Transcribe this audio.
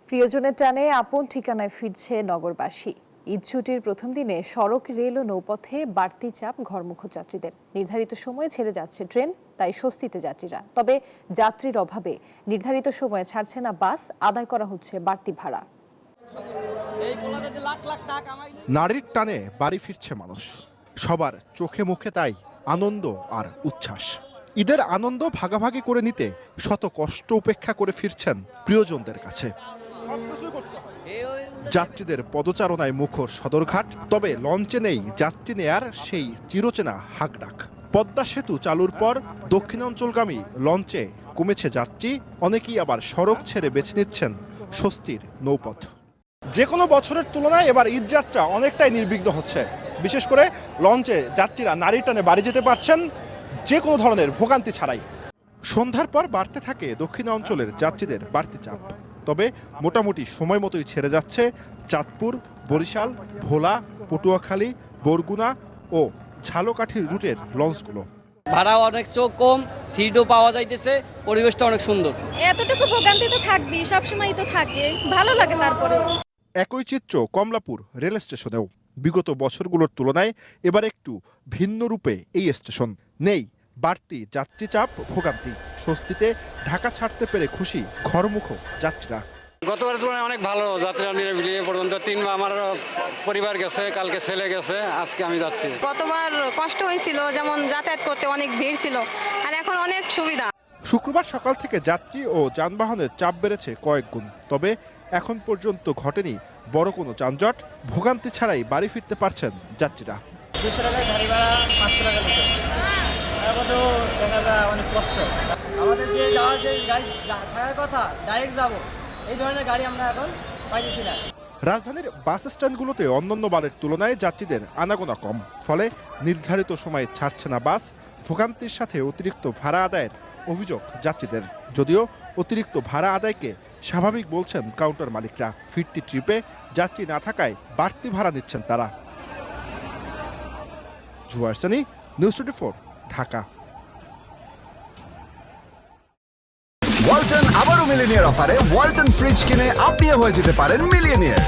প্রিয়জনের টানে আপন ঠিকানায় ফিরছে নগরবাসী। ঈদ ছুটির প্রথম দিনে সড়ক, রেল ও নৌপথে বাড়তি চাপ ঘরমুখো যাত্রীদের। নির্ধারিত সময়ে ছেড়ে যাচ্ছে ট্রেন, তাই স্বস্তিতে যাত্রীরা। তবে যাত্রীর অভাবে নির্ধারিত সময়ে ছাড়ছে না বাস, আদায় করা হচ্ছে বাড়তি ভাড়া। নারীর টানে বাড়ি ফিরছে মানুষ, সবার চোখে মুখে তাই আনন্দ আর উচ্ছ্বাস। ঈদের আনন্দ ভাগাভাগি করে নিতে শত কষ্ট উপেক্ষা করে ফিরছেন প্রিয়জনদের কাছে। যাত্রীদের পদচারণায় মুখর সদরঘাট, তবে লঞ্চে নেই যাত্রী নেয়ার সেই চিরচেনা হাঁকডাক। পদ্মা সেতু চালুর পর দক্ষিণাঞ্চলগামী লঞ্চে কমেছে যাত্রী, অনেকেই আবার সড়ক ছেড়ে বেছে নিচ্ছেন স্বস্তির নৌপথ। যে কোনো বছরের তুলনায় এবার ঈদ যাত্রা অনেকটাই নির্বিঘ্ন হচ্ছে। বিশেষ করে লঞ্চে যাত্রীরা নারীর টানে বাড়ি যেতে পারছেন যে কোনো ধরনের ভোগান্তি ছাড়াই। সন্ধ্যার পর বাড়তে থাকে দক্ষিণাঞ্চলের যাত্রীদের বাড়তি চাপ, তবে মোটামুটি সময় মতোই ছেড়ে যাচ্ছে চাঁদপুর, বরিশাল, ভোলা, পটুয়াখালী, বরগুনা ও ঝালকাঠির রুটের লঞ্চগুলো। ভাড়া অনেক কম, সিটও পাওয়া যাইতেছে, পরিবেশটা অনেক সুন্দর। এতটুকু ভোগান্তি তো থাকবেই, সবসময় তো থাকে, ভালো লাগে। তারপরে একই চিত্র কমলাপুর রেল স্টেশনেও। বিগত বছরগুলোর তুলনায় এবার একটু ভিন্ন রূপে এই স্টেশন। নেই বাড়তি যাত্রী চাপ, ভোগান্তি। স্বস্তিতে ঢাকা ছাড়তে পেরে খুশি ঘরমুখো যাত্রীরা। গতবারের তুলনায় অনেক ভালো, যাত্রীরা নিরিবিলি পর্যন্ত 3 মাস আমার পরিবার গেছে, কালকে ছেলে গেছে, আজকে আমি যাচ্ছি। গতবার কষ্ট হয়েছিল, যেমন যাতায়াত করতে অনেক ভিড় ছিল, আর এখন অনেক সুবিধা। শুক্রবার সকাল থেকে যাত্রী ও যানবাহনের চাপ বেড়েছে কয়েক গুণ, তবে এখন পর্যন্ত ঘটেনি বড় কোনো যানজট। ভোগান্তি ছাড়াই বাড়ি ফিরতে পারছেন যাত্রীরা। 200 টাকায় গাড়ি ভাড়া 500 টাকা নিতে, তারপরেও দেখা যায় অনেক কষ্ট। আমাদের যে যাওয়ার যে গাড়ি থাকার কথা, ডাইরেক্ট যাব, এই ধরনের গাড়ি আমরা এখন পাইতেছি না। রাজধানীর বাস স্ট্যান্ডগুলোতে অন্যান্য বারের তুলনায় যাত্রীদের আনাগোনা কম, ফলে নির্ধারিত সময়ে ছাড়ছে না বাস। ভোগান্তির সাথে অতিরিক্ত ভাড়া আদায়ের অভিযোগ যাত্রীদের। যদিও অতিরিক্ত ভাড়া আদায়কে স্বাভাবিক বলছেন কাউন্টার মালিকরা। ফিরতি ট্রিপে যাত্রী না থাকায় বাড়তি ভাড়া নিচ্ছেন তারা। জুয়ার সানি, নিউজ 24, ঢাকা। ওয়ালটন আবারও মিলিনিয়ার অফারে ওয়ালটন ফ্রিজ কিনে আপনিও হয়ে যেতে পারেন মিলিয়নিয়ার।